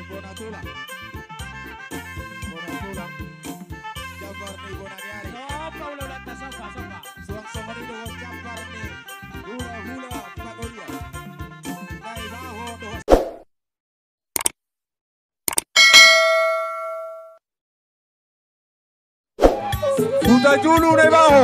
Bonatula. Bonatula. Jabar ni Bonaniari. Sopa ulo lang ta sopa. Suang marido Jabar ni. Hula Pagolia. Naibaho doon. Sudah dulu Naibaho.